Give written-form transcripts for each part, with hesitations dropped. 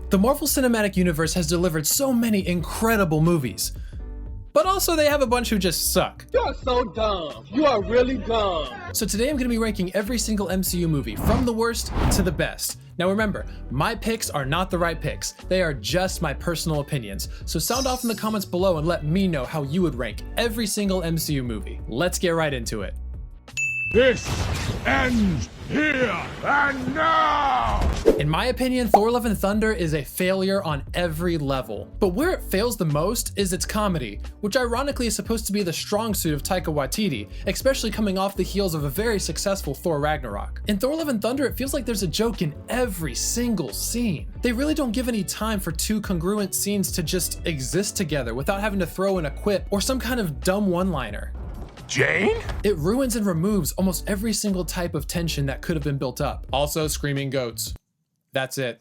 The Marvel Cinematic Universe has delivered so many incredible movies, but also they have a bunch who just suck. You are so dumb. You are really dumb. So today I'm going to be ranking every single MCU movie from the worst to the best. Now remember, my picks are not the right picks. They are just my personal opinions. So sound off in the comments below and let me know how you would rank every single MCU movie. Let's get right into it. This ends here and now! In my opinion, Thor Love and Thunder is a failure on every level. But where it fails the most is its comedy, which ironically is supposed to be the strong suit of Taika Waititi, especially coming off the heels of a very successful Thor Ragnarok. In Thor Love and Thunder, it feels like there's a joke in every single scene. They really don't give any time for two congruent scenes to just exist together without having to throw in a quip or some kind of dumb one-liner. Jane? It ruins and removes almost every single type of tension that could have been built up. Also, screaming goats. That's it.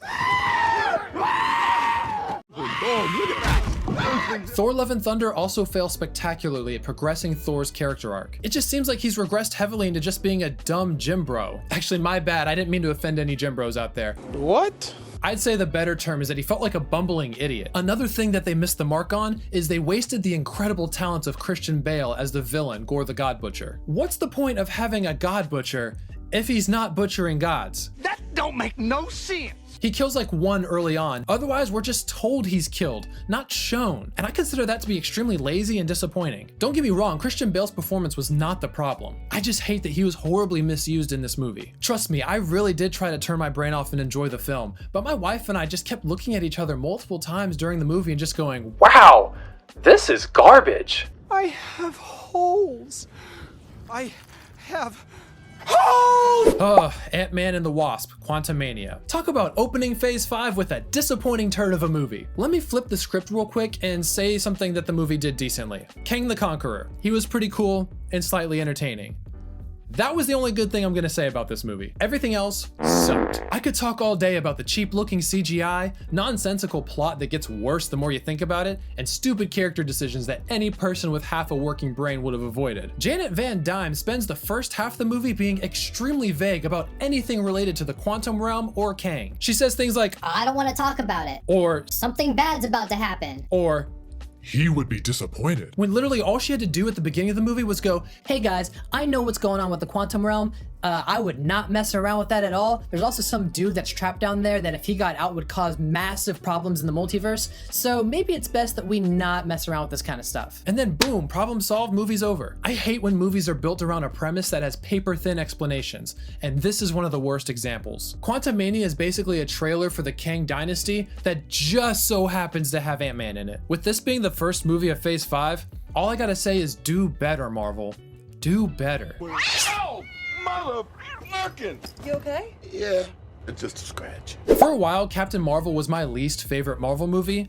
Thor Love and Thunder also fails spectacularly at progressing Thor's character arc. It just seems like he's regressed heavily into just being a dumb gym bro. Actually, my bad, I didn't mean to offend any gym bros out there. What? I'd say the better term is that he felt like a bumbling idiot. Another thing that they missed the mark on is they wasted the incredible talents of Christian Bale as the villain, Gore the God Butcher. What's the point of having a God Butcher if he's not butchering gods? That don't make no sense. He kills like one early on, otherwise we're just told he's killed, not shown. And I consider that to be extremely lazy and disappointing. Don't get me wrong, Christian Bale's performance was not the problem. I just hate that he was horribly misused in this movie. Trust me, I really did try to turn my brain off and enjoy the film, but my wife and I just kept looking at each other multiple times during the movie and just going, wow, this is garbage. I have holes. I have Ant-Man and the Wasp, Quantumania. Talk about opening phase 5 with a disappointing turd of a movie. Let me flip the script real quick and say something that the movie did decently. Kang the Conqueror. He was pretty cool and slightly entertaining. That was the only good thing I'm gonna say about this movie. Everything else sucked. I could talk all day about the cheap looking CGI, nonsensical plot that gets worse the more you think about it, and stupid character decisions that any person with half a working brain would have avoided. Janet Van Dyne spends the first half of the movie being extremely vague about anything related to the quantum realm or Kang. She says things like, I don't want to talk about it. Or something bad's about to happen. Or he would be disappointed. When literally all she had to do at the beginning of the movie was go, hey guys, I know what's going on with the quantum realm. I would not mess around with that at all. There's also some dude that's trapped down there that if he got out would cause massive problems in the multiverse. So maybe it's best that we not mess around with this kind of stuff. And then boom, problem solved, movie's over. I hate when movies are built around a premise that has paper thin explanations, and this is one of the worst examples. Quantumania is basically a trailer for the Kang Dynasty that just so happens to have Ant-Man in it. With this being the first movie of phase 5, all I gotta say is do better, Marvel. Do better. Oh, motherfucking! You okay? Yeah, it's just a scratch. For a while, Captain Marvel was my least favorite Marvel movie,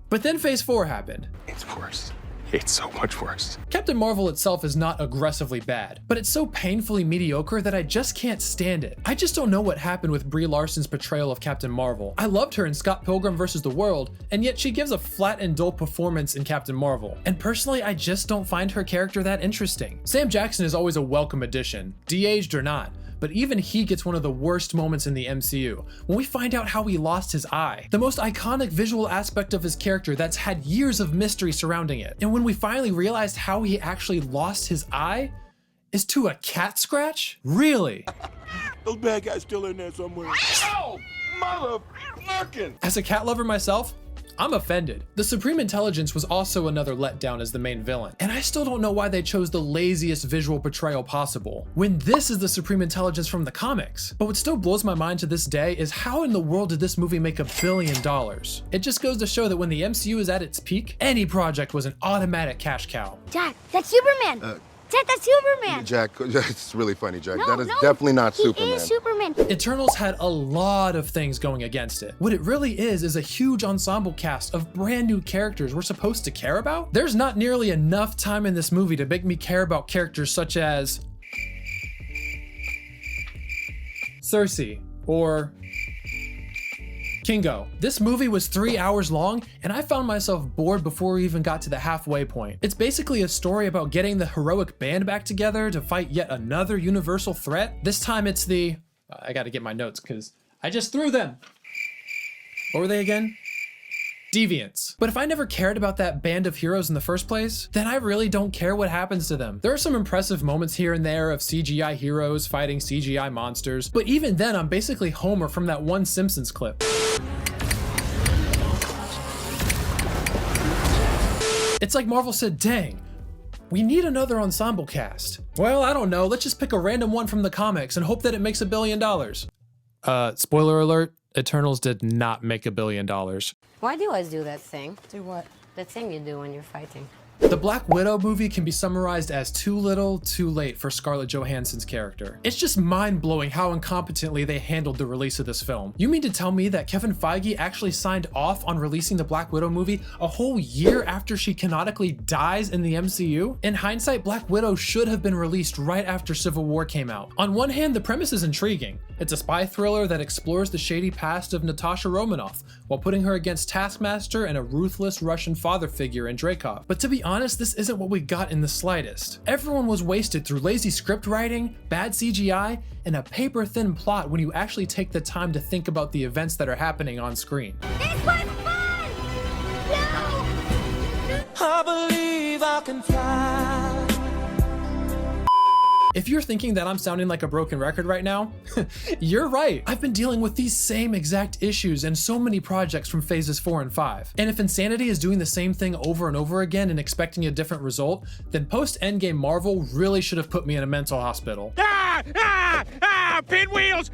but then phase 4 happened. It's worse. It's so much worse. Captain Marvel itself is not aggressively bad, but it's so painfully mediocre that I just can't stand it. I just don't know what happened with Brie Larson's portrayal of Captain Marvel. I loved her in Scott Pilgrim vs. the World, and yet she gives a flat and dull performance in Captain Marvel. And personally, I just don't find her character that interesting. Sam Jackson is always a welcome addition, de-aged or not. But even he gets one of the worst moments in the MCU, when we find out how he lost his eye. The most iconic visual aspect of his character that's had years of mystery surrounding it. And when we finally realized how he actually lost his eye is to a cat scratch? Really? Those bad guys still in there somewhere. Oh, motherfucking! As a cat lover myself, I'm offended. The Supreme Intelligence was also another letdown as the main villain, and I still don't know why they chose the laziest visual portrayal possible, when this is the Supreme Intelligence from the comics. But what still blows my mind to this day is how in the world did this movie make $1 billion? It just goes to show that when the MCU is at its peak, any project was an automatic cash cow. Jack, that's Superman! Jack, that's Superman! Jack, it's really funny, Jack. No, that is no, definitely not Superman. He is Superman. Eternals had a lot of things going against it. What it really is a huge ensemble cast of brand new characters we're supposed to care about. There's not nearly enough time in this movie to make me care about characters such as Cersei or Kingo. This movie was 3 hours long, and I found myself bored before we even got to the halfway point. It's basically a story about getting the heroic band back together to fight yet another universal threat. This time it's the... I gotta get my notes because I just threw them. What were they again? Deviants. But if I never cared about that band of heroes in the first place, then I really don't care what happens to them. There are some impressive moments here and there of CGI heroes fighting CGI monsters, but even then I'm basically Homer from that one Simpsons clip. It's like Marvel said, dang, we need another ensemble cast. Well, I don't know, let's just pick a random one from the comics and hope that it makes $1 billion. Spoiler alert, Eternals did not make $1 billion. Why do you always do that thing? Do what? The thing you do when you're fighting. The Black Widow movie can be summarized as too little, too late for Scarlett Johansson's character. It's just mind-blowing how incompetently they handled the release of this film. You mean to tell me that Kevin Feige actually signed off on releasing the Black Widow movie a whole year after she canonically dies in the MCU? In hindsight, Black Widow should have been released right after Civil War came out. On one hand, the premise is intriguing. It's a spy thriller that explores the shady past of Natasha Romanoff, while putting her against Taskmaster and a ruthless Russian father figure in Dreykov. But to be honest, this isn't what we got in the slightest. Everyone was wasted through lazy script writing, bad CGI, and a paper-thin plot when you actually take the time to think about the events that are happening on screen. This was fun! No! I believe I can fly. If you're thinking that I'm sounding like a broken record right now, you're right. I've been dealing with these same exact issues in so many projects from phases 4 and 5. And if insanity is doing the same thing over and over again and expecting a different result, then post-Endgame Marvel really should have put me in a mental hospital. Pinwheels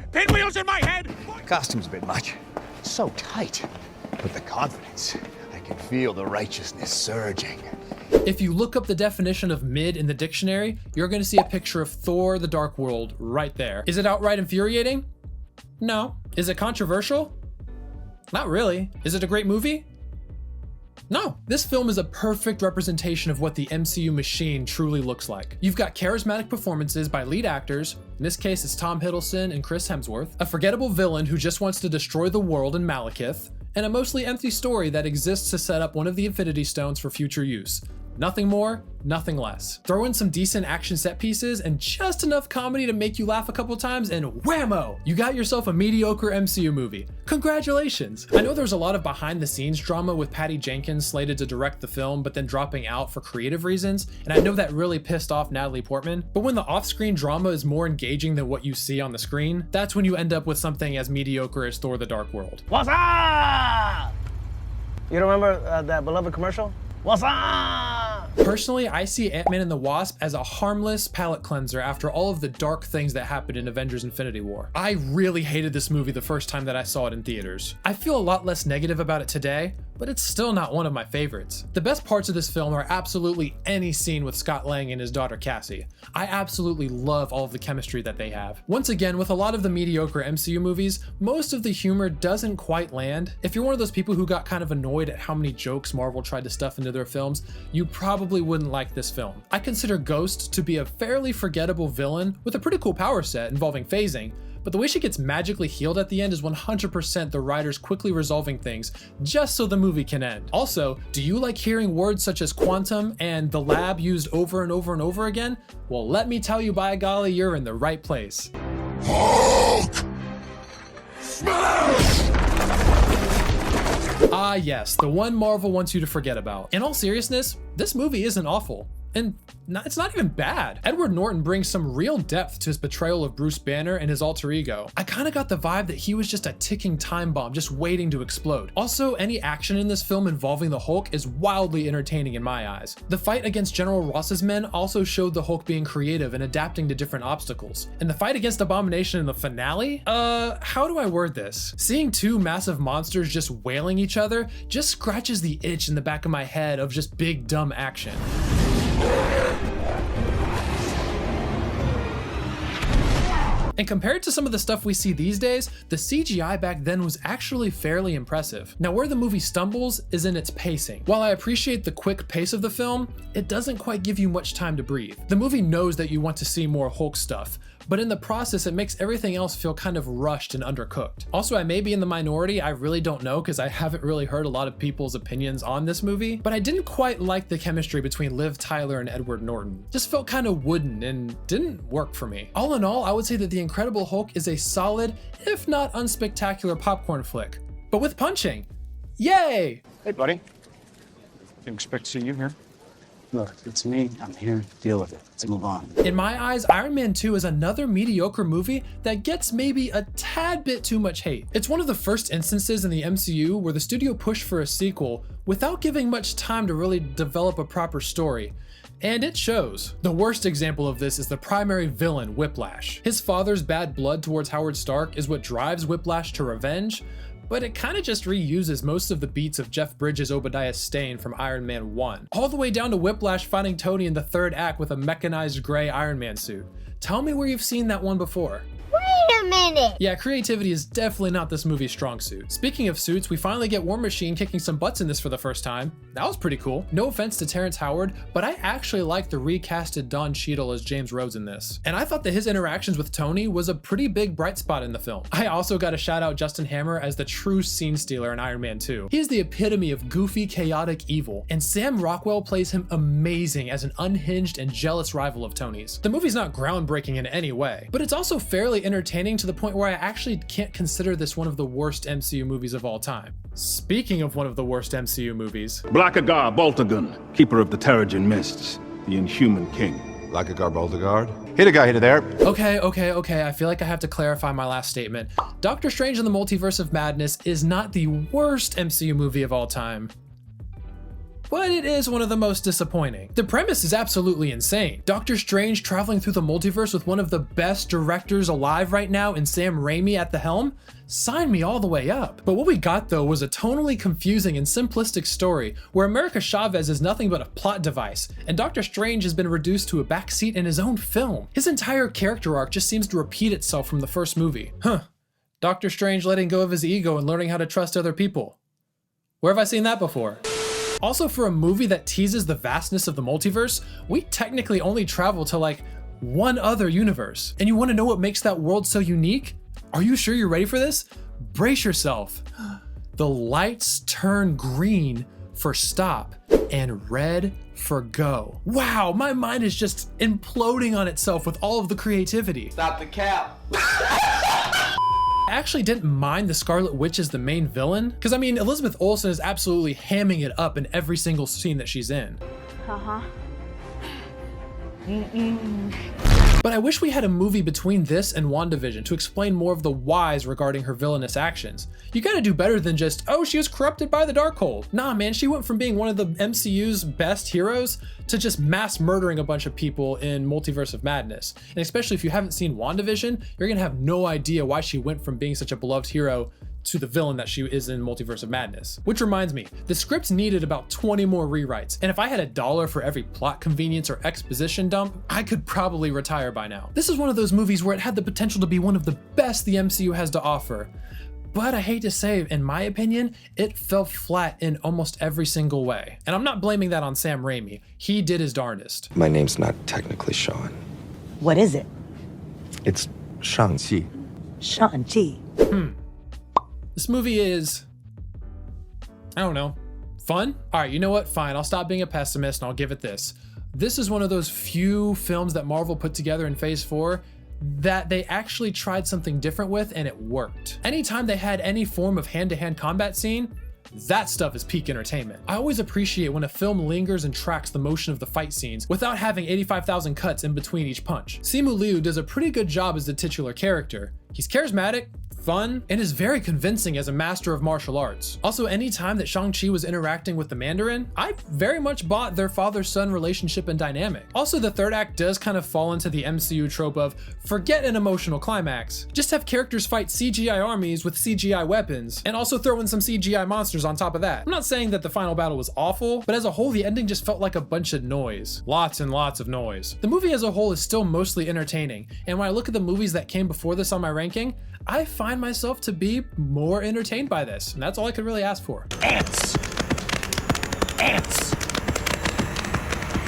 in my head. Costume's a bit much. So tight. But the confidence, I can feel the righteousness surging. If you look up the definition of mid in the dictionary, you're going to see a picture of Thor the Dark World right there. Is it outright infuriating? No. Is it controversial? Not really. Is it a great movie? No. This film is a perfect representation of what the MCU machine truly looks like. You've got charismatic performances by lead actors, in this case it's Tom Hiddleston and Chris Hemsworth, a forgettable villain who just wants to destroy the world in Malekith, and a mostly empty story that exists to set up one of the Infinity Stones for future use. Nothing more, nothing less. Throw in some decent action set pieces and just enough comedy to make you laugh a couple times and whammo! You got yourself a mediocre MCU movie. Congratulations! I know there's a lot of behind the scenes drama with Patty Jenkins slated to direct the film but then dropping out for creative reasons, and I know that really pissed off Natalie Portman, but when the off-screen drama is more engaging than what you see on the screen, that's when you end up with something as mediocre as Thor the Dark World. What's up? You remember that beloved commercial? What's up? Personally, I see Ant-Man and the Wasp as a harmless palate cleanser after all of the dark things that happened in Avengers Infinity War. I really hated this movie the first time that I saw it in theaters. I feel a lot less negative about it today, but it's still not one of my favorites. The best parts of this film are absolutely any scene with Scott Lang and his daughter Cassie. I absolutely love all of the chemistry that they have. Once again, with a lot of the mediocre MCU movies, most of the humor doesn't quite land. If you're one of those people who got kind of annoyed at how many jokes Marvel tried to stuff into their films, you probably wouldn't like this film. I consider Ghost to be a fairly forgettable villain with a pretty cool power set involving phasing, but the way she gets magically healed at the end is 100% the writers quickly resolving things just so the movie can end. Also, do you like hearing words such as quantum and the lab used over and over and over again? Well, let me tell you, by golly, you're in the right place. Hulk! Smash! Ah yes, the one Marvel wants you to forget about. In all seriousness, this movie isn't awful. And it's not even bad. Edward Norton brings some real depth to his portrayal of Bruce Banner and his alter ego. I kind of got the vibe that he was just a ticking time bomb just waiting to explode. Also, any action in this film involving the Hulk is wildly entertaining in my eyes. The fight against General Ross's men also showed the Hulk being creative and adapting to different obstacles. And the fight against Abomination in the finale? How do I word this? Seeing two massive monsters just wailing each other just scratches the itch in the back of my head of just big dumb action. And compared to some of the stuff we see these days, the CGI back then was actually fairly impressive. Now, where the movie stumbles is in its pacing. While I appreciate the quick pace of the film, it doesn't quite give you much time to breathe. The movie knows that you want to see more Hulk stuff, but in the process, it makes everything else feel kind of rushed and undercooked. Also, I may be in the minority, I really don't know because I haven't really heard a lot of people's opinions on this movie, but I didn't quite like the chemistry between Liv Tyler and Edward Norton. Just felt kind of wooden and didn't work for me. All in all, I would say that The Incredible Hulk is a solid, if not unspectacular popcorn flick. but with punching. Yay! Hey, buddy. Didn't expect to see you here. Look, it's me. I'm here. Deal with it. Let's move on. In my eyes, Iron Man 2 is another mediocre movie that gets maybe a tad bit too much hate. It's one of the first instances in the MCU where the studio pushed for a sequel without giving much time to really develop a proper story. And it shows. The worst example of this is the primary villain, Whiplash. His father's bad blood towards Howard Stark is what drives Whiplash to revenge, but it kind of just reuses most of the beats of Jeff Bridges' Obadiah Stane from Iron Man 1, all the way down to Whiplash fighting Tony in the third act with a mechanized gray Iron Man suit. Tell me where you've seen that one before. Wait a minute! Yeah, creativity is definitely not this movie's strong suit. Speaking of suits, we finally get War Machine kicking some butts in this for the first time. That was pretty cool. No offense to Terrence Howard, but I actually like the recasted Don Cheadle as James Rhodes in this. And I thought that his interactions with Tony was a pretty big bright spot in the film. I also got to shout out Justin Hammer as the true scene stealer in Iron Man 2. He is the epitome of goofy, chaotic evil, and Sam Rockwell plays him amazing as an unhinged and jealous rival of Tony's. The movie's not groundbreaking in any way, but it's also fairly entertaining to the point where I actually can't consider this one of the worst MCU movies of all time. Speaking of one of the worst MCU movies, Blackagar Boltagun, keeper of the Terrigen Mists, the Inhuman King. Blackagar Boltagard? Hit a guy, hit a there. Okay, I feel like I have to clarify my last statement. Doctor Strange in the Multiverse of Madness is not the worst MCU movie of all time, but it is one of the most disappointing. The premise is absolutely insane. Doctor Strange traveling through the multiverse with one of the best directors alive right now in Sam Raimi at the helm? Sign me all the way up. But what we got though was a tonally confusing and simplistic story where America Chavez is nothing but a plot device, and Doctor Strange has been reduced to a backseat in his own film. His entire character arc just seems to repeat itself from the first movie. Doctor Strange letting go of his ego and learning how to trust other people. Where have I seen that before? Also, for a movie that teases the vastness of the multiverse, we technically only travel to like one other universe. And you want to know what makes that world so unique? Are you sure you're ready for this? Brace yourself. The lights turn green for stop and red for go. Wow, my mind is just imploding on itself with all of the creativity. Stop the cap. I actually didn't mind the Scarlet Witch as the main villain, because I mean, Elizabeth Olsen is absolutely hamming it up in every single scene that she's in. But I wish we had a movie between this and WandaVision to explain more of the whys regarding her villainous actions. You gotta do better than just, oh, she was corrupted by the Darkhold. Nah, man, she went from being one of the MCU's best heroes to just mass murdering a bunch of people in Multiverse of Madness. And especially if you haven't seen WandaVision, you're gonna have no idea why she went from being such a beloved hero to the villain that she is in Multiverse of Madness. Which reminds me, the script needed about 20 more rewrites, and if I had $1 for every plot convenience or exposition dump, I could probably retire by now. This is one of those movies where it had the potential to be one of the best the MCU has to offer, but I hate to say, in my opinion, it fell flat in almost every single way. And I'm not blaming that on Sam Raimi. He did his darndest. My name's not technically Sean. What is it? It's Shang Chi. Shang Chi. This movie is, I don't know, fun? All right, you know what? Fine, I'll stop being a pessimist and I'll give it this. This is one of those few films that Marvel put together in Phase 4 that they actually tried something different with and it worked. Anytime they had any form of hand-to-hand combat scene, that stuff is peak entertainment. I always appreciate when a film lingers and tracks the motion of the fight scenes without having 85,000 cuts in between each punch. Simu Liu does a pretty good job as the titular character. He's charismatic, fun, and is very convincing as a master of martial arts. Also, any time that Shang Chi was interacting with the Mandarin, I very much bought their father-son relationship and dynamic. Also, the third act does kind of fall into the MCU trope of forget an emotional climax. Just have characters fight CGI armies with CGI weapons, and also throw in some CGI monsters on top of that. I'm not saying that the final battle was awful, but as a whole, the ending just felt like a bunch of noise. Lots and lots of noise. The movie as a whole is still mostly entertaining, and when I look at the movies that came before this on my ranking, I find myself to be more entertained by this, and that's all I could really ask for. Ants!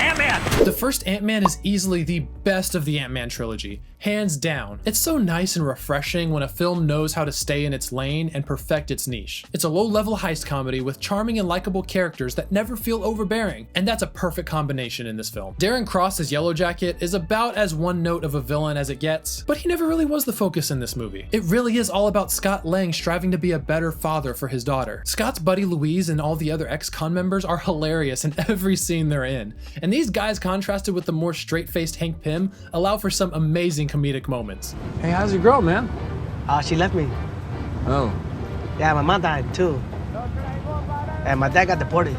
Ant-Man! The first Ant-Man is easily the best of the Ant-Man trilogy, hands down. It's so nice and refreshing when a film knows how to stay in its lane and perfect its niche. It's a low-level heist comedy with charming and likable characters that never feel overbearing, and that's a perfect combination in this film. Darren Cross as Yellow Jacket is about as one note of a villain as it gets, but he never really was the focus in this movie. It really is all about Scott Lang striving to be a better father for his daughter. Scott's buddy Louise and all the other ex-con members are hilarious in every scene they're in, and these guys contrasted with the more straight-faced Hank Pym allow for some amazing comedic moments. Hey, how's your girl, man? She left me. Oh. Yeah, my mom died too. And my dad got deported.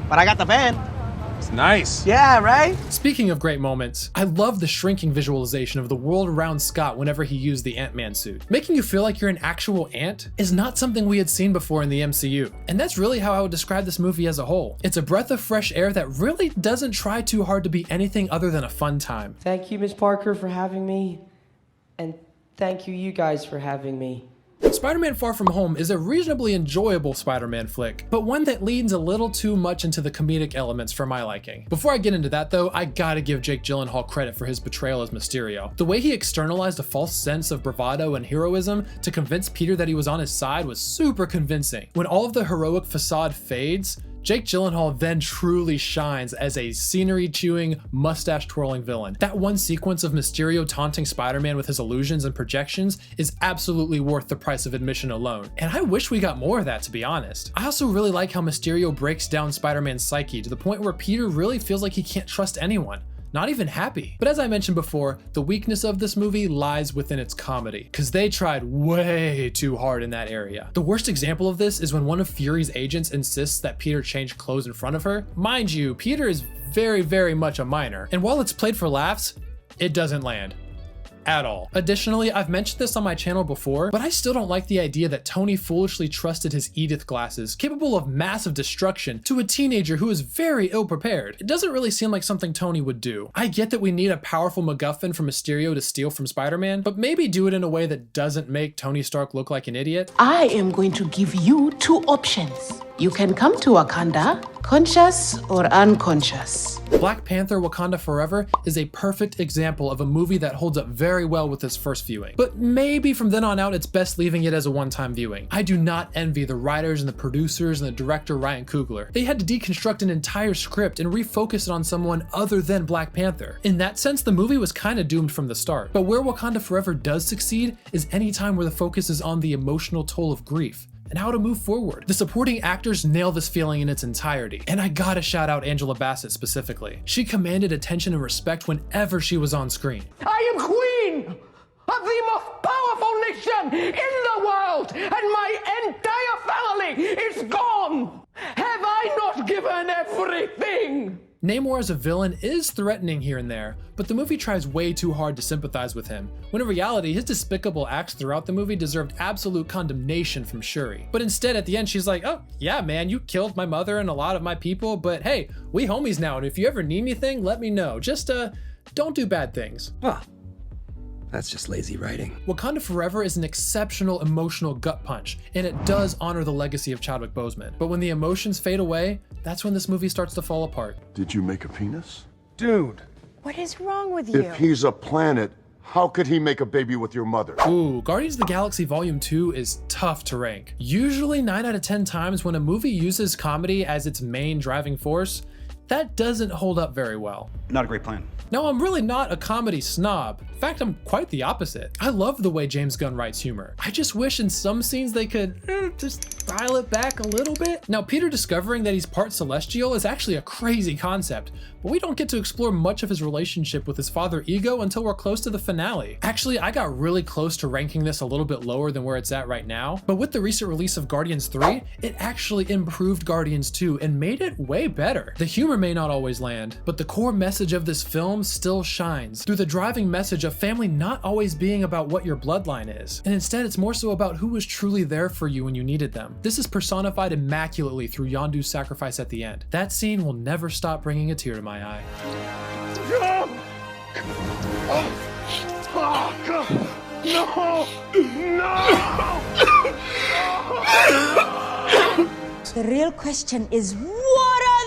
But I got the van. It's nice. Yeah, right? Speaking of great moments, I love the shrinking visualization of the world around Scott whenever he used the Ant-Man suit. Making you feel like you're an actual ant is not something we had seen before in the MCU. And that's really how I would describe this movie as a whole. It's a breath of fresh air that really doesn't try too hard to be anything other than a fun time. Thank you, Miss Parker, for having me. And thank you guys for having me. Spider-Man Far From Home is a reasonably enjoyable Spider-Man flick, but one that leans a little too much into the comedic elements for my liking. Before I get into that though, I gotta give Jake Gyllenhaal credit for his portrayal as Mysterio. The way he externalized a false sense of bravado and heroism to convince Peter that he was on his side was super convincing. When all of the heroic facade fades, Jake Gyllenhaal then truly shines as a scenery-chewing, mustache-twirling villain. That one sequence of Mysterio taunting Spider-Man with his illusions and projections is absolutely worth the price of admission alone. And I wish we got more of that, to be honest. I also really like how Mysterio breaks down Spider-Man's psyche to the point where Peter really feels like he can't trust anyone. Not even Happy. But as I mentioned before, the weakness of this movie lies within its comedy, because they tried way too hard in that area. The worst example of this is when one of Fury's agents insists that Peter change clothes in front of her. Mind you, Peter is very much a minor, and while it's played for laughs, it doesn't land. At all. Additionally, I've mentioned this on my channel before, but I still don't like the idea that Tony foolishly trusted his Edith glasses, capable of massive destruction, to a teenager who is very ill prepared. It doesn't really seem like something Tony would do. I get that we need a powerful MacGuffin for Mysterio to steal from Spider-Man, but maybe do it in a way that doesn't make Tony Stark look like an idiot. I am going to give you two options. You can come to Wakanda, conscious or unconscious. Black Panther: Wakanda Forever is a perfect example of a movie that holds up very well with its first viewing, but maybe from then on out it's best leaving it as a one-time viewing. I do not envy the writers and the producers and the director Ryan Coogler. They had to deconstruct an entire script and refocus it on someone other than Black Panther. In that sense, the movie was kind of doomed from the start, but where Wakanda Forever does succeed is any time where the focus is on the emotional toll of grief and how to move forward. The supporting actors nail this feeling in its entirety, and I gotta shout out Angela Bassett specifically. She commanded attention and respect whenever she was on screen. I am queen of the most powerful nation in the world, and my entire family is gone. Have I not given everything? Namor as a villain is threatening here and there, but the movie tries way too hard to sympathize with him, when in reality his despicable acts throughout the movie deserved absolute condemnation from Shuri. But instead at the end she's like, oh yeah man, you killed my mother and a lot of my people, but hey, we homies now, and if you ever need anything, let me know. Just don't do bad things. That's just lazy writing. Wakanda Forever is an exceptional emotional gut punch, and it does honor the legacy of Chadwick Boseman. But when the emotions fade away, that's when this movie starts to fall apart. Did you make a penis? Dude. What is wrong with you? If he's a planet, how could he make a baby with your mother? Ooh, Guardians of the Galaxy Volume 2 is tough to rank. Usually 9 out of 10 times when a movie uses comedy as its main driving force, that doesn't hold up very well. Not a great plan. No, I'm really not a comedy snob. In fact, I'm quite the opposite. I love the way James Gunn writes humor. I just wish in some scenes they could just dial it back a little bit. Now, Peter discovering that he's part Celestial is actually a crazy concept, but we don't get to explore much of his relationship with his father Ego until we're close to the finale. Actually, I got really close to ranking this a little bit lower than where it's at right now, but with the recent release of Guardians 3, it actually improved Guardians 2 and made it way better. The humor may not always land, but the core message of this film still shines through the driving message of family not always being about what your bloodline is, and instead it's more so about who was truly there for you when you needed them. This is personified immaculately through Yondu's sacrifice at the end. That scene will never stop bringing a tear to my eye. The real question is, what are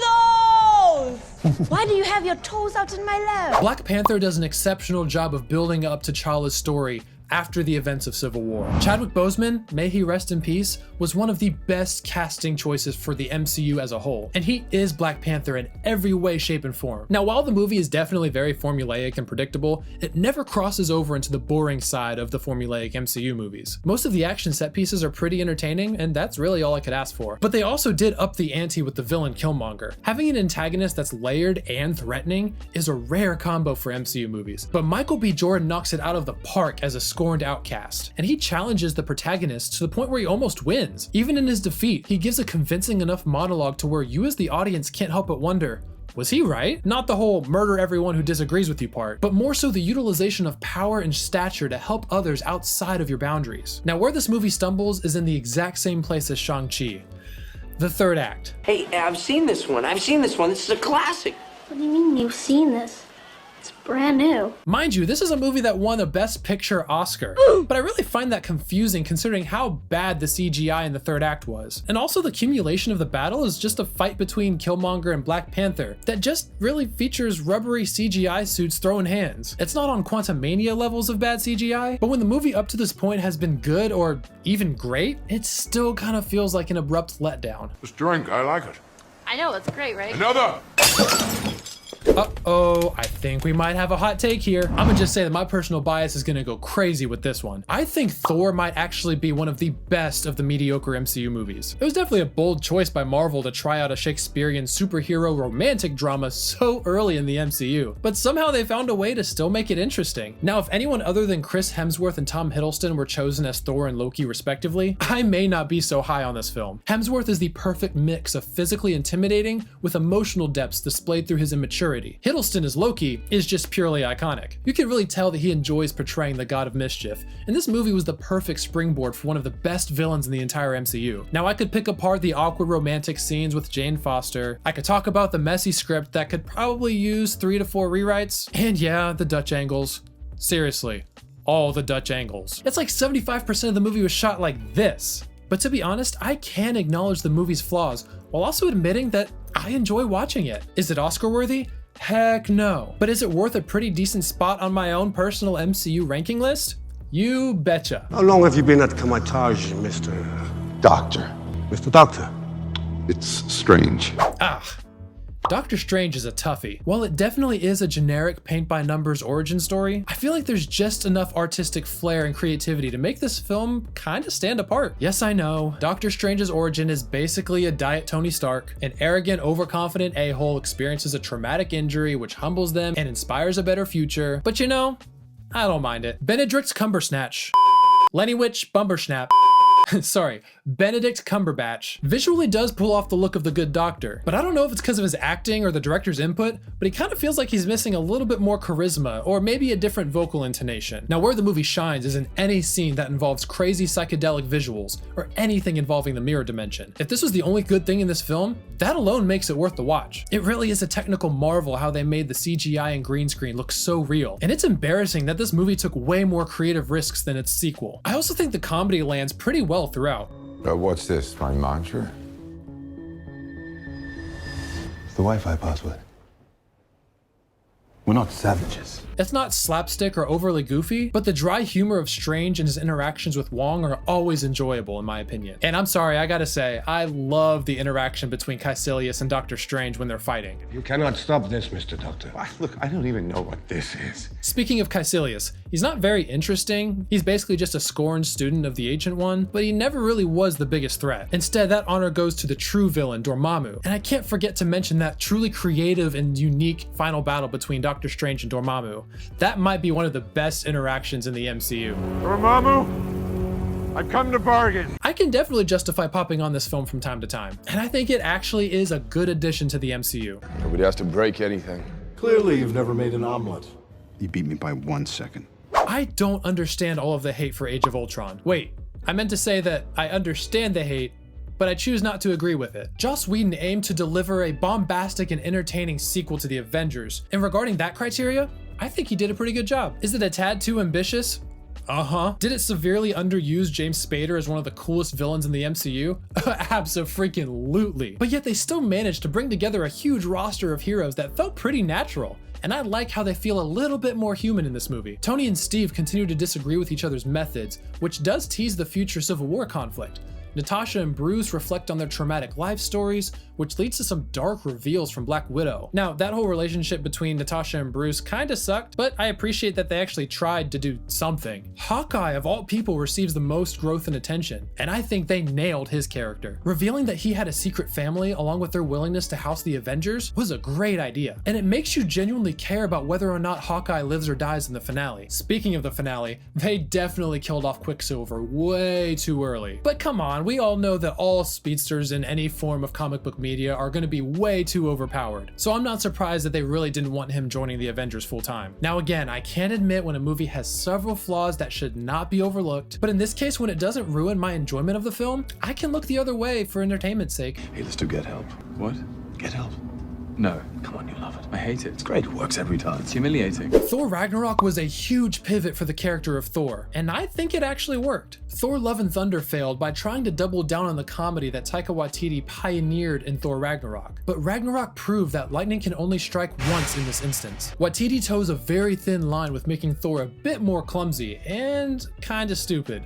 those? Why do you have your toes out in my lap? Black Panther does an exceptional job of building up T'Challa's story after the events of Civil War. Chadwick Boseman, may he rest in peace, was one of the best casting choices for the MCU as a whole, and he is Black Panther in every way, shape, and form. Now, while the movie is definitely very formulaic and predictable, it never crosses over into the boring side of the formulaic MCU movies. Most of the action set pieces are pretty entertaining, and that's really all I could ask for. But they also did up the ante with the villain Killmonger. Having an antagonist that's layered and threatening is a rare combo for MCU movies, but Michael B. Jordan knocks it out of the park as a scorned outcast, and he challenges the protagonist to the point where he almost wins. Even in his defeat, he gives a convincing enough monologue to where you as the audience can't help but wonder, was he right? Not the whole murder everyone who disagrees with you part, but more so the utilization of power and stature to help others outside of your boundaries. Now, where this movie stumbles is in the exact same place as Shang Chi, the third act. Hey, I've seen this one. This is a classic. What do you mean you've seen this? It's brand new. Mind you, this is a movie that won a Best Picture Oscar, but I really find that confusing considering how bad the CGI in the third act was. And also the accumulation of the battle is just a fight between Killmonger and Black Panther that just really features rubbery CGI suits throwing hands. It's not on Quantumania levels of bad CGI, but when the movie up to this point has been good or even great, it still kind of feels like an abrupt letdown. This drink, I like it. I know, it's great, right? Another! Uh-oh, I think we might have a hot take here. I'm gonna just say that my personal bias is gonna go crazy with this one. I think Thor might actually be one of the best of the mediocre MCU movies. It was definitely a bold choice by Marvel to try out a Shakespearean superhero romantic drama so early in the MCU, but somehow they found a way to still make it interesting. Now, if anyone other than Chris Hemsworth and Tom Hiddleston were chosen as Thor and Loki respectively, I may not be so high on this film. Hemsworth is the perfect mix of physically intimidating with emotional depths displayed through his immaturity. Hiddleston as Loki is just purely iconic. You can really tell that he enjoys portraying the god of mischief, and this movie was the perfect springboard for one of the best villains in the entire MCU. Now, I could pick apart the awkward romantic scenes with Jane Foster, I could talk about the messy script that could probably use 3 to 4 rewrites, and yeah, the Dutch angles. Seriously, all the Dutch angles. It's like 75% of the movie was shot like this. But to be honest, I can acknowledge the movie's flaws while also admitting that I enjoy watching it. Is it Oscar worthy? Heck no. But is it worth a pretty decent spot on my own personal MCU ranking list? You betcha. How long have you been at Kamatage, Mr. Doctor. Mr. Doctor? It's strange. Doctor Strange is a toughie. While it definitely is a generic paint-by-numbers origin story, I feel like there's just enough artistic flair and creativity to make this film kinda stand apart. Yes, I know, Doctor Strange's origin is basically a Diet Tony Stark. An arrogant, overconfident a-hole experiences a traumatic injury which humbles them and inspires a better future. But you know, I don't mind it. Benedict Cumbersnatch. Lennywitch Bumbersnap. Sorry, Benedict Cumberbatch visually does pull off the look of the Good Doctor, but I don't know if it's because of his acting or the director's input, but he kind of feels like he's missing a little bit more charisma or maybe a different vocal intonation. Now, where the movie shines is in any scene that involves crazy psychedelic visuals or anything involving the mirror dimension. If this was the only good thing in this film, that alone makes it worth the watch. It really is a technical marvel how they made the CGI and green screen look so real, and it's embarrassing that this movie took way more creative risks than its sequel. I also think the comedy lands pretty well throughout. What's this, my mantra? It's the Wi-Fi password. We're not savages. It's not slapstick or overly goofy, but the dry humor of Strange and his interactions with Wong are always enjoyable in my opinion. And I'm sorry, I gotta say, I love the interaction between Caecilius and Doctor Strange when they're fighting. You cannot stop this, Mr. Doctor. Look, I don't even know what this is. Speaking of Caecilius, he's not very interesting. He's basically just a scorned student of the Ancient One, but he never really was the biggest threat. Instead, that honor goes to the true villain, Dormammu. And I can't forget to mention that truly creative and unique final battle between Doctor Strange and Dormammu. That might be one of the best interactions in the MCU. Dormammu, I've come to bargain. I can definitely justify popping on this film from time to time, and I think it actually is a good addition to the MCU. Nobody has to break anything. Clearly, you've never made an omelet. You beat me by 1 second. I don't understand all of the hate for Age of Ultron. Wait, I meant to say that I understand the hate, but I choose not to agree with it. Joss Whedon aimed to deliver a bombastic and entertaining sequel to the Avengers, and regarding that criteria, I think he did a pretty good job. Is it a tad too ambitious? Did it severely underuse James Spader as one of the coolest villains in the MCU? Abso-freaking-lutely. But yet they still managed to bring together a huge roster of heroes that felt pretty natural. And I like how they feel a little bit more human in this movie. Tony and Steve continue to disagree with each other's methods, which does tease the future Civil War conflict. Natasha and Bruce reflect on their traumatic life stories, which leads to some dark reveals from Black Widow. Now, that whole relationship between Natasha and Bruce kinda sucked, but I appreciate that they actually tried to do something. Hawkeye, of all people, receives the most growth and attention, and I think they nailed his character. Revealing that he had a secret family, along with their willingness to house the Avengers, was a great idea, and it makes you genuinely care about whether or not Hawkeye lives or dies in the finale. Speaking of the finale, they definitely killed off Quicksilver way too early. But come on, we all know that all speedsters in any form of comic book media are going to be way too overpowered. So I'm not surprised that they really didn't want him joining the Avengers full time. Now again, I can admit when a movie has several flaws that should not be overlooked, but in this case, when it doesn't ruin my enjoyment of the film, I can look the other way for entertainment's sake. Hey, let's do Get Help. What? Get Help. No. Come on, you love it. I hate it. It's great. It works every time. It's humiliating. Thor Ragnarok was a huge pivot for the character of Thor, and I think it actually worked. Thor Love and Thunder failed by trying to double down on the comedy that Taika Waititi pioneered in Thor Ragnarok. But Ragnarok proved that lightning can only strike once in this instance. Waititi toes a very thin line with making Thor a bit more clumsy and kinda stupid.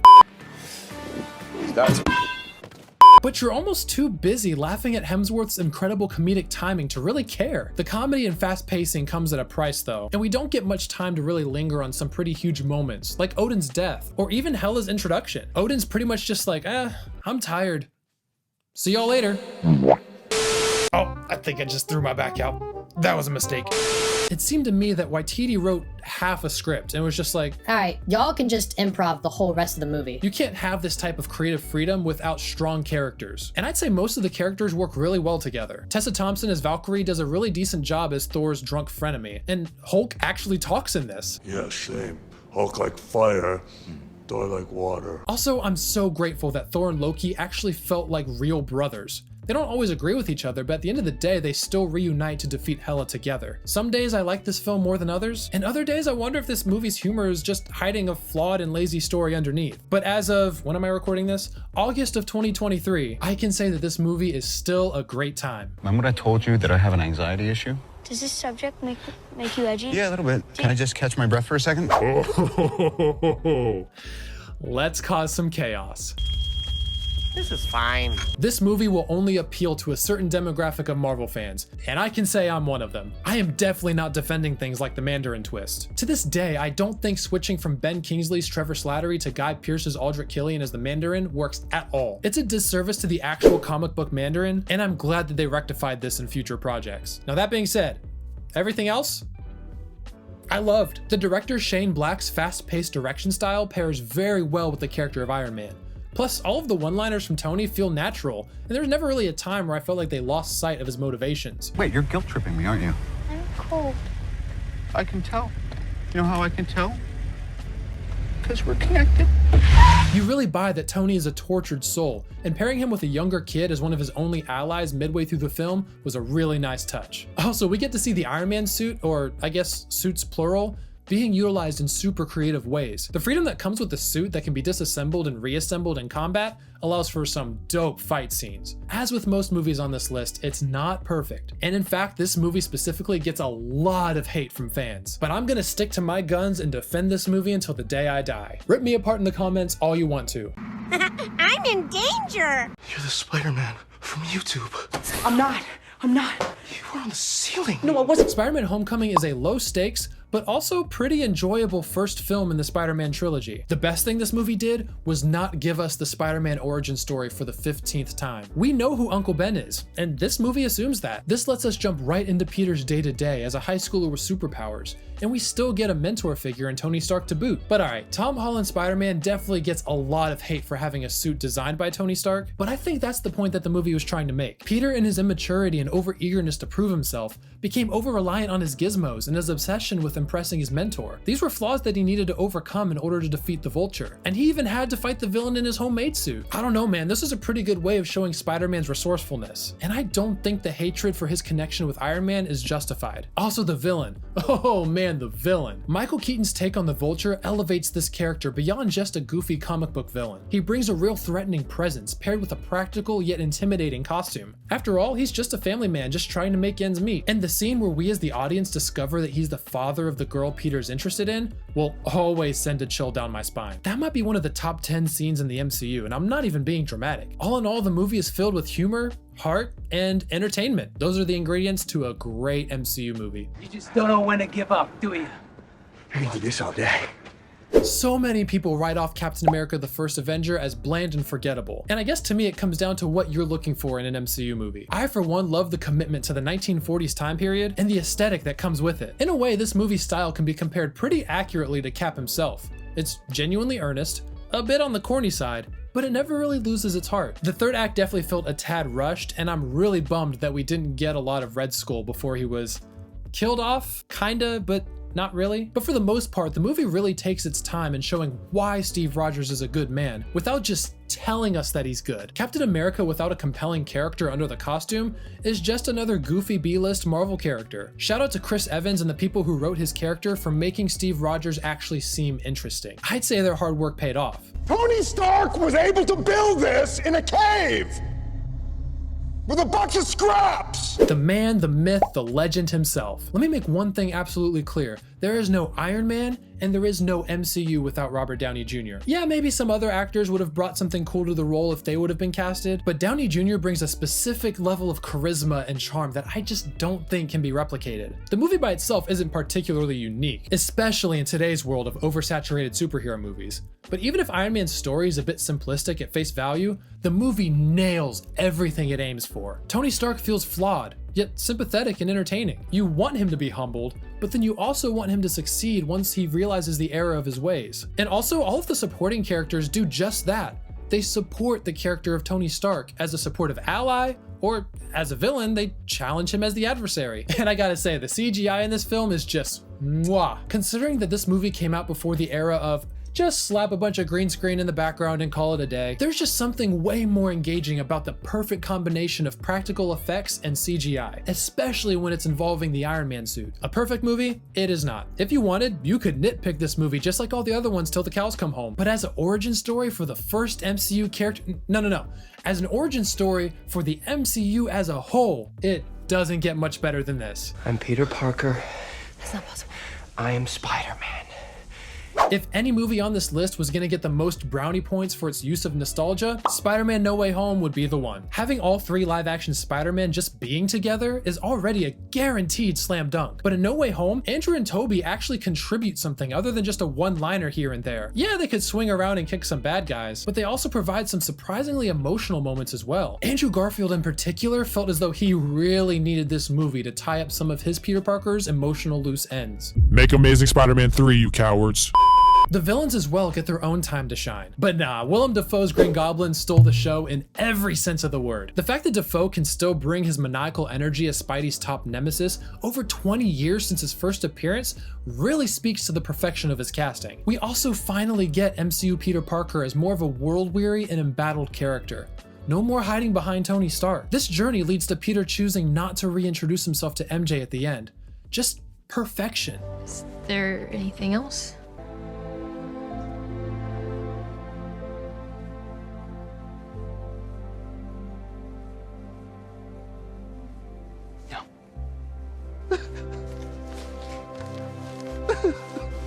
But you're almost too busy laughing at Hemsworth's incredible comedic timing to really care. The comedy and fast pacing comes at a price though, and we don't get much time to really linger on some pretty huge moments, like Odin's death, or even Hela's introduction. Odin's pretty much just like, I'm tired. See y'all later. Oh, I think I just threw my back out. That was a mistake. It seemed to me that Waititi wrote half a script and was just like, alright, y'all can just improv the whole rest of the movie. You can't have this type of creative freedom without strong characters. And I'd say most of the characters work really well together. Tessa Thompson as Valkyrie does a really decent job as Thor's drunk frenemy, and Hulk actually talks in this. Yeah, same. Hulk like fire, Thor like water. Also, I'm so grateful that Thor and Loki actually felt like real brothers. They don't always agree with each other, but at the end of the day, they still reunite to defeat Hela together. Some days I like this film more than others, and other days I wonder if this movie's humor is just hiding a flawed and lazy story underneath. But as of, when am I recording this? August of 2023, I can say that this movie is still a great time. Remember I told you that I have an anxiety issue? Does this subject make you edgy? Yeah, a little bit. Can I just catch my breath for a second? Let's cause some chaos. This is fine. This movie will only appeal to a certain demographic of Marvel fans, and I can say I'm one of them. I am definitely not defending things like the Mandarin twist. To this day, I don't think switching from Ben Kingsley's Trevor Slattery to Guy Pearce's Aldrich Killian as the Mandarin works at all. It's a disservice to the actual comic book Mandarin, and I'm glad that they rectified this in future projects. Now that being said, everything else? I loved. The director Shane Black's fast-paced direction style pairs very well with the character of Iron Man. Plus, all of the one-liners from Tony feel natural, and there's never really a time where I felt like they lost sight of his motivations. Wait, you're guilt-tripping me, aren't you? I'm cold. I can tell. You know how I can tell? Because we're connected. You really buy that Tony is a tortured soul, and pairing him with a younger kid as one of his only allies midway through the film was a really nice touch. Also, we get to see the Iron Man suit, or I guess suits plural, being utilized in super creative ways. The freedom that comes with the suit that can be disassembled and reassembled in combat allows for some dope fight scenes. As with most movies on this list, it's not perfect. And in fact, this movie specifically gets a lot of hate from fans. But I'm gonna stick to my guns and defend this movie until the day I die. Rip me apart in the comments all you want to. I'm in danger. You're the Spider-Man from YouTube. I'm not. You were on the ceiling. No, I wasn't. Spider-Man Homecoming is a low stakes, but also pretty enjoyable first film in the Spider-Man trilogy. The best thing this movie did was not give us the Spider-Man origin story for the 15th time. We know who Uncle Ben is, and this movie assumes that. This lets us jump right into Peter's day-to-day as a high schooler with superpowers, and we still get a mentor figure in Tony Stark to boot. But alright, Tom Holland's Spider-Man definitely gets a lot of hate for having a suit designed by Tony Stark, but I think that's the point that the movie was trying to make. Peter, in his immaturity and over-eagerness to prove himself, became over-reliant on his gizmos and his obsession with impressing his mentor. These were flaws that he needed to overcome in order to defeat the Vulture. And he even had to fight the villain in his homemade suit. I don't know, man, this is a pretty good way of showing Spider-Man's resourcefulness. And I don't think the hatred for his connection with Iron Man is justified. Also the villain. Oh man, the villain. Michael Keaton's take on the Vulture elevates this character beyond just a goofy comic book villain. He brings a real threatening presence paired with a practical yet intimidating costume. After all, he's just a family man just trying to make ends meet. And the scene where we as the audience discover that he's the father of the girl Peter's interested in will always send a chill down my spine. That might be one of the top 10 scenes in the MCU, and I'm not even being dramatic. All in all, the movie is filled with humor, heart, and entertainment. Those are the ingredients to a great MCU movie. You just don't know when to give up, do you? I can do this all day. So many people write off Captain America the First Avenger as bland and forgettable. And I guess to me it comes down to what you're looking for in an MCU movie. I for one love the commitment to the 1940s time period and the aesthetic that comes with it. In a way, this movie's style can be compared pretty accurately to Cap himself. It's genuinely earnest, a bit on the corny side, but it never really loses its heart. The third act definitely felt a tad rushed, and I'm really bummed that we didn't get a lot of Red Skull before he was killed off, kinda, but not really. But for the most part, the movie really takes its time in showing why Steve Rogers is a good man, without just telling us that he's good. Captain America without a compelling character under the costume is just another goofy B-list Marvel character. Shout out to Chris Evans and the people who wrote his character for making Steve Rogers actually seem interesting. I'd say their hard work paid off. Tony Stark was able to build this in a cave with a bunch of scraps! The man, the myth, the legend himself. Let me make one thing absolutely clear. There is no Iron Man, and there is no MCU without Robert Downey Jr. Yeah, maybe some other actors would have brought something cool to the role if they would have been casted, but Downey Jr. brings a specific level of charisma and charm that I just don't think can be replicated. The movie by itself isn't particularly unique, especially in today's world of oversaturated superhero movies. But even if Iron Man's story is a bit simplistic at face value, the movie nails everything it aims for. Tony Stark feels flawed, yet sympathetic and entertaining. You want him to be humbled, but then you also want him to succeed once he realizes the error of his ways. And also, all of the supporting characters do just that. They support the character of Tony Stark as a supportive ally, or as a villain, they challenge him as the adversary. And I gotta say, the CGI in this film is just mwah. Considering that this movie came out before the era of just slap a bunch of green screen in the background and call it a day, there's just something way more engaging about the perfect combination of practical effects and CGI, especially when it's involving the Iron Man suit. A perfect movie? It is not. If you wanted, you could nitpick this movie just like all the other ones till the cows come home. But as an origin story for the first MCU character, no. As an origin story for the MCU as a whole, it doesn't get much better than this. I'm Peter Parker. That's not possible. I am Spider-Man. If any movie on this list was gonna get the most brownie points for its use of nostalgia, Spider-Man No Way Home would be the one. Having all three live-action Spider-Man just being together is already a guaranteed slam dunk. But in No Way Home, Andrew and Tobey actually contribute something other than just a one-liner here and there. Yeah, they could swing around and kick some bad guys, but they also provide some surprisingly emotional moments as well. Andrew Garfield in particular felt as though he really needed this movie to tie up some of his Peter Parker's emotional loose ends. Make Amazing Spider-Man 3, you cowards. The villains as well get their own time to shine. But nah, Willem Dafoe's Green Goblin stole the show in every sense of the word. The fact that Dafoe can still bring his maniacal energy as Spidey's top nemesis over 20 years since his first appearance really speaks to the perfection of his casting. We also finally get MCU Peter Parker as more of a world-weary and embattled character. No more hiding behind Tony Stark. This journey leads to Peter choosing not to reintroduce himself to MJ at the end. Just perfection. Is there anything else?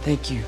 Thank you.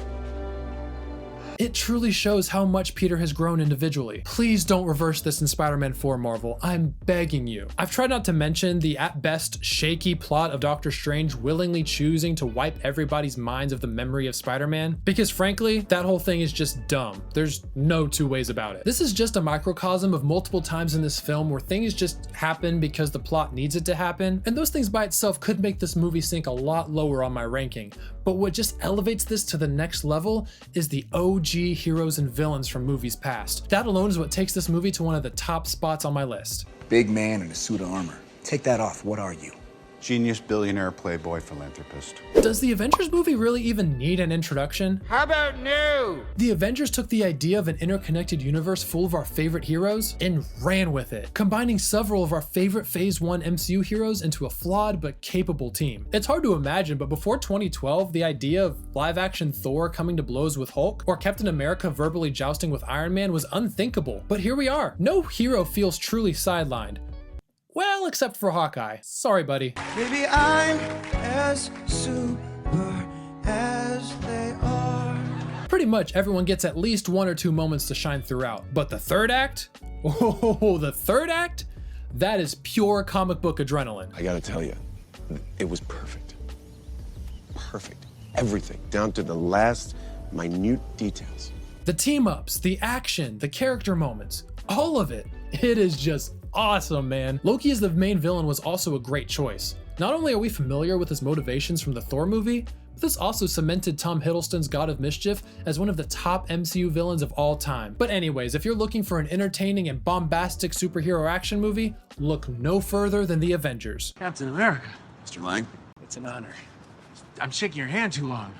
It truly shows how much Peter has grown individually. Please don't reverse this in Spider-Man 4, Marvel. I'm begging you. I've tried not to mention the at best shaky plot of Doctor Strange willingly choosing to wipe everybody's minds of the memory of Spider-Man, because frankly, that whole thing is just dumb. There's no two ways about it. This is just a microcosm of multiple times in this film where things just happen because the plot needs it to happen, and those things by itself could make this movie sink a lot lower on my ranking. But what just elevates this to the next level is the OG heroes and villains from movies past. That alone is what takes this movie to one of the top spots on my list. Big man in a suit of armor. Take that off, what are you? Genius, billionaire, playboy, philanthropist. Does the Avengers movie really even need an introduction? How about no? The Avengers took the idea of an interconnected universe full of our favorite heroes and ran with it, combining several of our favorite Phase 1 MCU heroes into a flawed but capable team. It's hard to imagine, but before 2012, the idea of live-action Thor coming to blows with Hulk or Captain America verbally jousting with Iron Man was unthinkable. But here we are. No hero feels truly sidelined. Well, except for Hawkeye. Sorry, buddy. Maybe I'm as super as they are. Pretty much everyone gets at least 1 or 2 moments to shine throughout. But the third act? Oh, the third act? That is pure comic book adrenaline. I gotta tell you, it was perfect. Perfect. Everything, down to the last minute details. The team-ups, the action, the character moments, all of it. It is just awesome, man. Loki as the main villain was also a great choice. Not only are we familiar with his motivations from the Thor movie, but this also cemented Tom Hiddleston's God of Mischief as one of the top MCU villains of all time. But anyways, if you're looking for an entertaining and bombastic superhero action movie, look no further than the Avengers. Captain America. Mr. Lang? It's an honor. I'm shaking your hand too long.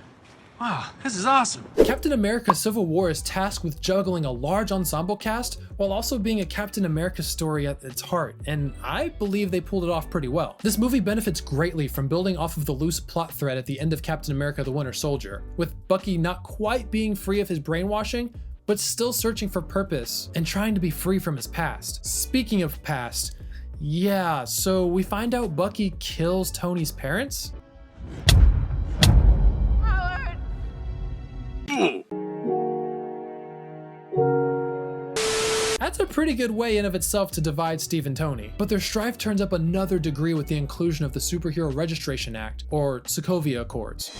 Wow, this is awesome. Captain America Civil War is tasked with juggling a large ensemble cast while also being a Captain America story at its heart, and I believe they pulled it off pretty well. This movie benefits greatly from building off of the loose plot thread at the end of Captain America the Winter Soldier, with Bucky not quite being free of his brainwashing, but still searching for purpose and trying to be free from his past. Speaking of past, yeah, so we find out Bucky kills Tony's parents? That's a pretty good way in of itself to divide Steve and Tony, but their strife turns up another degree with the inclusion of the Superhero Registration Act, or Sokovia Accords.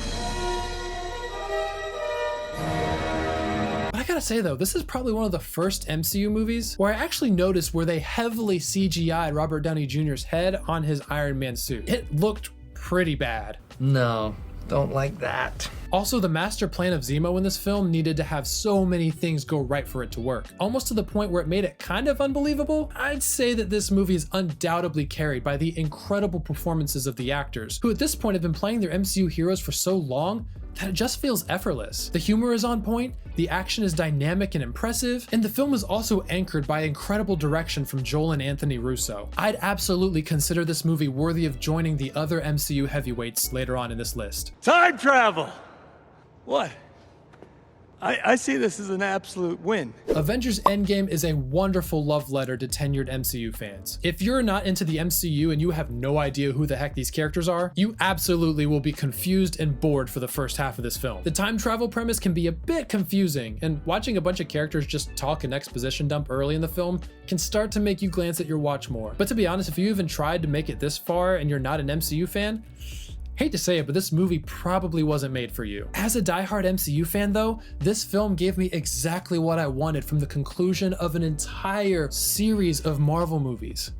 But I gotta say though, this is probably one of the first MCU movies where I actually noticed where they heavily CGI'd Robert Downey Jr.'s head on his Iron Man suit. It looked pretty bad. No. Don't like that. Also, the master plan of Zemo in this film needed to have so many things go right for it to work, almost to the point where it made it kind of unbelievable. I'd say that this movie is undoubtedly carried by the incredible performances of the actors, who at this point have been playing their MCU heroes for so long that it just feels effortless. The humor is on point, the action is dynamic and impressive, and the film is also anchored by incredible direction from Joel and Anthony Russo. I'd absolutely consider this movie worthy of joining the other MCU heavyweights later on in this list. Time travel! What? I see this as an absolute win. Avengers Endgame is a wonderful love letter to tenured MCU fans. If you're not into the MCU and you have no idea who the heck these characters are, you absolutely will be confused and bored for the first half of this film. The time travel premise can be a bit confusing, and watching a bunch of characters just talk and exposition dump early in the film can start to make you glance at your watch more. But to be honest, if you even tried to make it this far and you're not an MCU fan, hate to say it, but this movie probably wasn't made for you. As a diehard MCU fan though, this film gave me exactly what I wanted from the conclusion of an entire series of Marvel movies.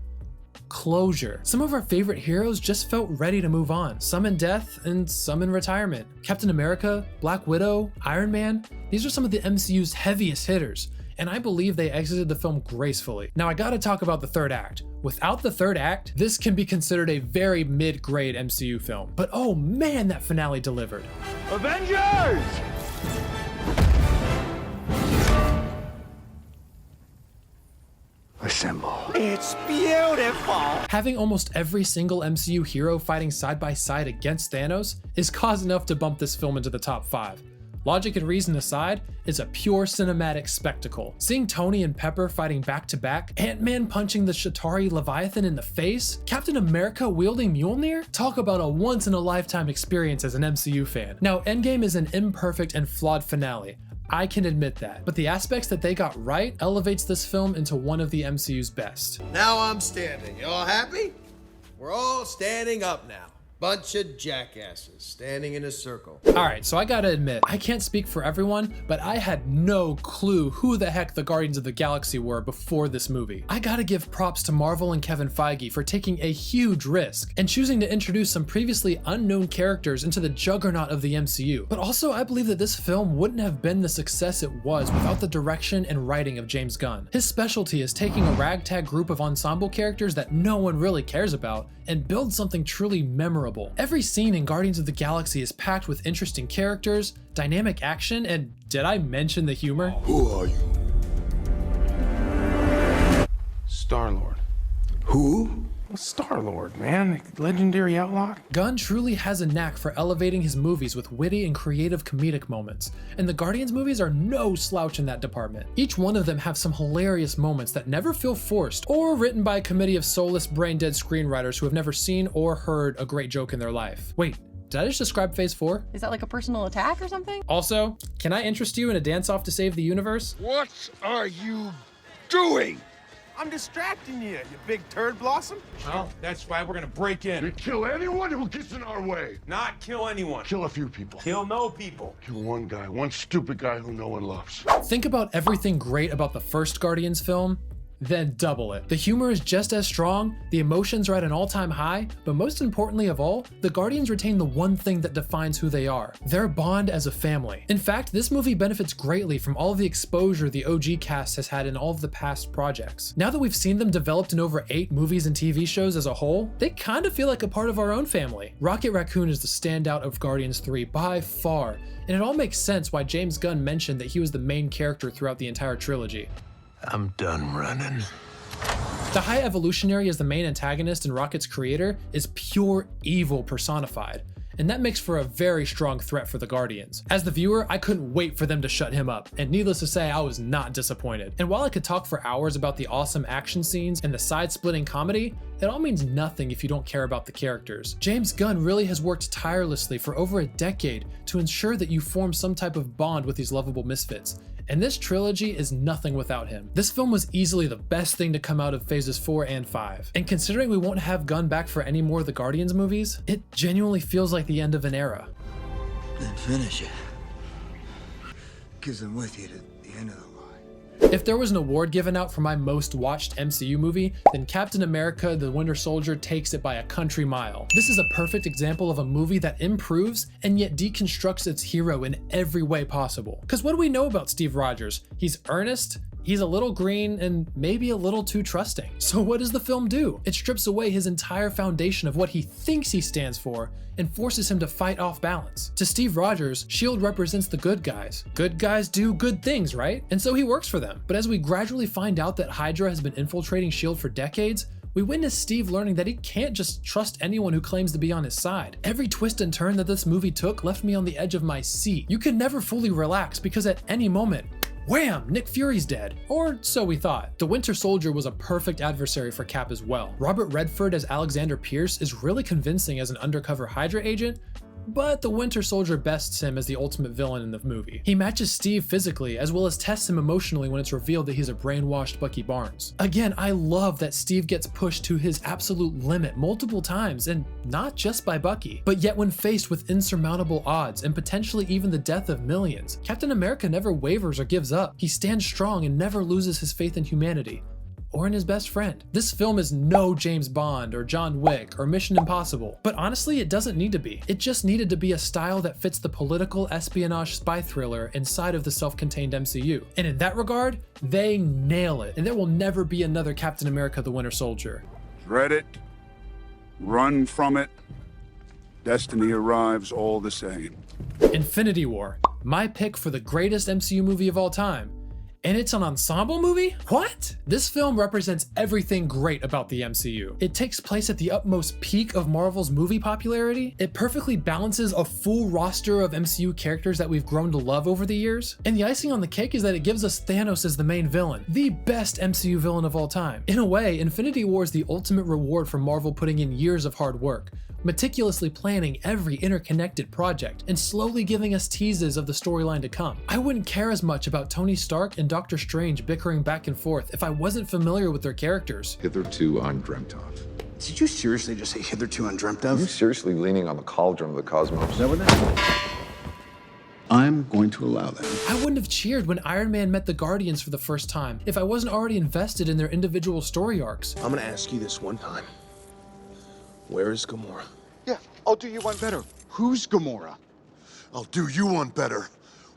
Closure. Some of our favorite heroes just felt ready to move on, some in death and some in retirement. Captain America, Black Widow, Iron Man, these are some of the MCU's heaviest hitters, and I believe they exited the film gracefully. Now I gotta talk about the third act. Without the third act, this can be considered a very mid-grade MCU film. But oh man, that finale delivered. Avengers! Assemble. It's beautiful! Having almost every single MCU hero fighting side by side against Thanos is cause enough to bump this film into the top 5. Logic and reason aside, it's a pure cinematic spectacle. Seeing Tony and Pepper fighting back to back, Ant-Man punching the Shatari Leviathan in the face, Captain America wielding Mjolnir? Talk about a once-in-a-lifetime experience as an MCU fan. Now, Endgame is an imperfect and flawed finale. I can admit that, but the aspects that they got right elevates this film into one of the MCU's best. Now I'm standing. You all happy? We're all standing up now. Bunch of jackasses standing in a circle. Alright, so I gotta admit, I can't speak for everyone, but I had no clue who the heck the Guardians of the Galaxy were before this movie. I gotta give props to Marvel and Kevin Feige for taking a huge risk and choosing to introduce some previously unknown characters into the juggernaut of the MCU. But also, I believe that this film wouldn't have been the success it was without the direction and writing of James Gunn. His specialty is taking a ragtag group of ensemble characters that no one really cares about and build something truly memorable. Every scene in Guardians of the Galaxy is packed with interesting characters, dynamic action, and did I mention the humor? Who are you? Star-Lord. Who? Star-Lord, man. Legendary outlaw. Gunn truly has a knack for elevating his movies with witty and creative comedic moments, and the Guardians movies are no slouch in that department. Each one of them have some hilarious moments that never feel forced or written by a committee of soulless, brain-dead screenwriters who have never seen or heard a great joke in their life. Wait, did I just describe Phase 4? Is that like a personal attack or something? Also, can I interest you in a dance-off to save the universe? What are you doing? I'm distracting you, you big turd blossom. Well, that's why we're gonna break in. You kill anyone who gets in our way. Not kill anyone. Kill a few people. Kill no people. Kill one guy, one stupid guy who no one loves. Think about everything great about the first Guardians film, then double it. The humor is just as strong, the emotions are at an all-time high, but most importantly of all, the Guardians retain the one thing that defines who they are, their bond as a family. In fact, this movie benefits greatly from all of the exposure the OG cast has had in all of the past projects. Now that we've seen them developed in over 8 movies and TV shows as a whole, they kind of feel like a part of our own family. Rocket Raccoon is the standout of Guardians 3 by far, and it all makes sense why James Gunn mentioned that he was the main character throughout the entire trilogy. I'm done running. The High Evolutionary as the main antagonist and Rocket's creator is pure evil personified, and that makes for a very strong threat for the Guardians. As the viewer, I couldn't wait for them to shut him up, and needless to say, I was not disappointed. And while I could talk for hours about the awesome action scenes and the side-splitting comedy, it all means nothing if you don't care about the characters. James Gunn really has worked tirelessly for over a decade to ensure that you form some type of bond with these lovable misfits, and this trilogy is nothing without him. This film was easily the best thing to come out of phases 4 and 5. And considering we won't have Gunn back for any more of the Guardians movies, it genuinely feels like the end of an era. Then finish it. Because I'm with you to the end of the line. If there was an award given out for my most watched MCU movie, then Captain America: The Winter Soldier takes it by a country mile. This is a perfect example of a movie that improves and yet deconstructs its hero in every way possible. Because what do we know about Steve Rogers? He's earnest, he's a little green, and maybe a little too trusting. So what does the film do? It strips away his entire foundation of what he thinks he stands for and forces him to fight off balance. To Steve Rogers, S.H.I.E.L.D. represents the good guys. Good guys do good things, right? And so he works for them. But as we gradually find out that Hydra has been infiltrating S.H.I.E.L.D. for decades, we witness Steve learning that he can't just trust anyone who claims to be on his side. Every twist and turn that this movie took left me on the edge of my seat. You can never fully relax because at any moment, wham! Nick Fury's dead. Or so we thought. The Winter Soldier was a perfect adversary for Cap as well. Robert Redford as Alexander Pierce is really convincing as an undercover Hydra agent, but the Winter Soldier bests him as the ultimate villain in the movie. He matches Steve physically as well as tests him emotionally when it's revealed that he's a brainwashed Bucky Barnes. Again, I love that Steve gets pushed to his absolute limit multiple times, and not just by Bucky. But yet when faced with insurmountable odds and potentially even the death of millions, Captain America never wavers or gives up. He stands strong and never loses his faith in humanity or in his best friend. This film is no James Bond or John Wick or Mission Impossible, but honestly, it doesn't need to be. It just needed to be a style that fits the political espionage spy thriller inside of the self-contained MCU. And in that regard, they nail it, and there will never be another Captain America: The Winter Soldier. Dread it, run from it, destiny arrives all the same. Infinity War, my pick for the greatest MCU movie of all time. And it's an ensemble movie? What? This film represents everything great about the MCU. It takes place at the utmost peak of Marvel's movie popularity. It perfectly balances a full roster of MCU characters that we've grown to love over the years. And the icing on the cake is that it gives us Thanos as the main villain, the best MCU villain of all time. In a way, Infinity War is the ultimate reward for Marvel putting in years of hard work, meticulously planning every interconnected project, and slowly giving us teases of the storyline to come. I wouldn't care as much about Tony Stark and Doctor Strange bickering back and forth if I wasn't familiar with their characters. Hitherto undreamt of. Did you seriously just say hitherto undreamt of? Are you seriously leaning on the cauldron of the cosmos? Is that what that is? I'm going to allow that. I wouldn't have cheered when Iron Man met the Guardians for the first time if I wasn't already invested in their individual story arcs. I'm gonna ask you this one time. Where is Gamora? Yeah, I'll do you one better. Who's Gamora? I'll do you one better.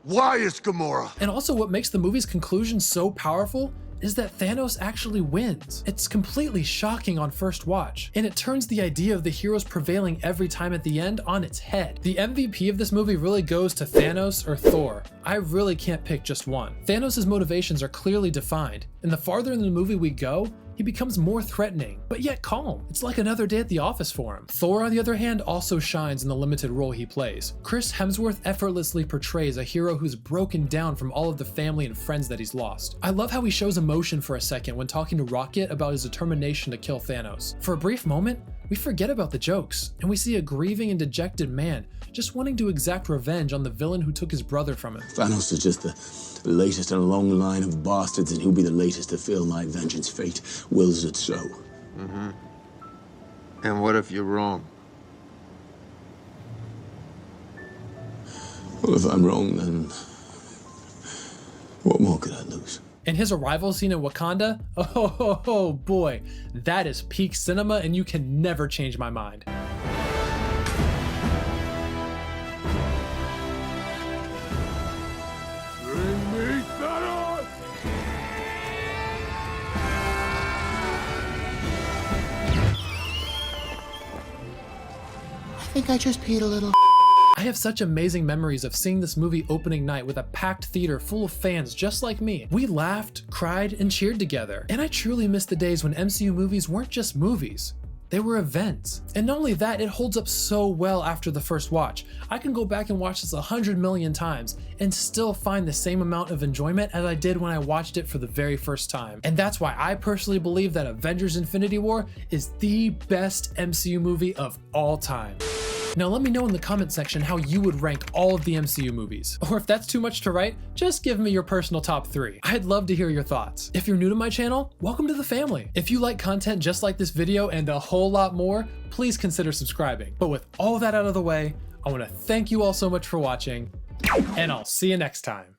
Why is Gamora? And also what makes the movie's conclusion so powerful is that Thanos actually wins. It's completely shocking on first watch, and it turns the idea of the heroes prevailing every time at the end on its head. The MVP of this movie really goes to Thanos or Thor. I really can't pick just one. Thanos' motivations are clearly defined, and the farther in the movie we go, he becomes more threatening, but yet calm. It's like another day at the office for him. Thor, on the other hand, also shines in the limited role he plays. Chris Hemsworth effortlessly portrays a hero who's broken down from all of the family and friends that he's lost. I love how he shows emotion for a second when talking to Rocket about his determination to kill Thanos. For a brief moment, we forget about the jokes, and we see a grieving and dejected man just wanting to exact revenge on the villain who took his brother from him. Thanos is just the latest in a long line of bastards, and he'll be the latest to feel my vengeance. Fate wills it so. Mm-hmm. And what if you're wrong? Well, if I'm wrong, then what more could I lose? And his arrival scene in Wakanda, oh boy, that is peak cinema, and you can never change my mind. Bring me Thanos! I think I just peed a little. I have such amazing memories of seeing this movie opening night with a packed theater full of fans just like me. We laughed, cried, and cheered together. And I truly miss the days when MCU movies weren't just movies. They were events. And not only that, it holds up so well after the first watch. I can go back and watch this 100 million times and still find the same amount of enjoyment as I did when I watched it for the very first time. And that's why I personally believe that Avengers Infinity War is the best MCU movie of all time. Now let me know in the comment section how you would rank all of the MCU movies. Or if that's too much to write, just give me your personal top 3. I'd love to hear your thoughts. If you're new to my channel, welcome to the family. If you like content just like this video and a whole lot more, please consider subscribing. But with all that out of the way, I want to thank you all so much for watching, and I'll see you next time.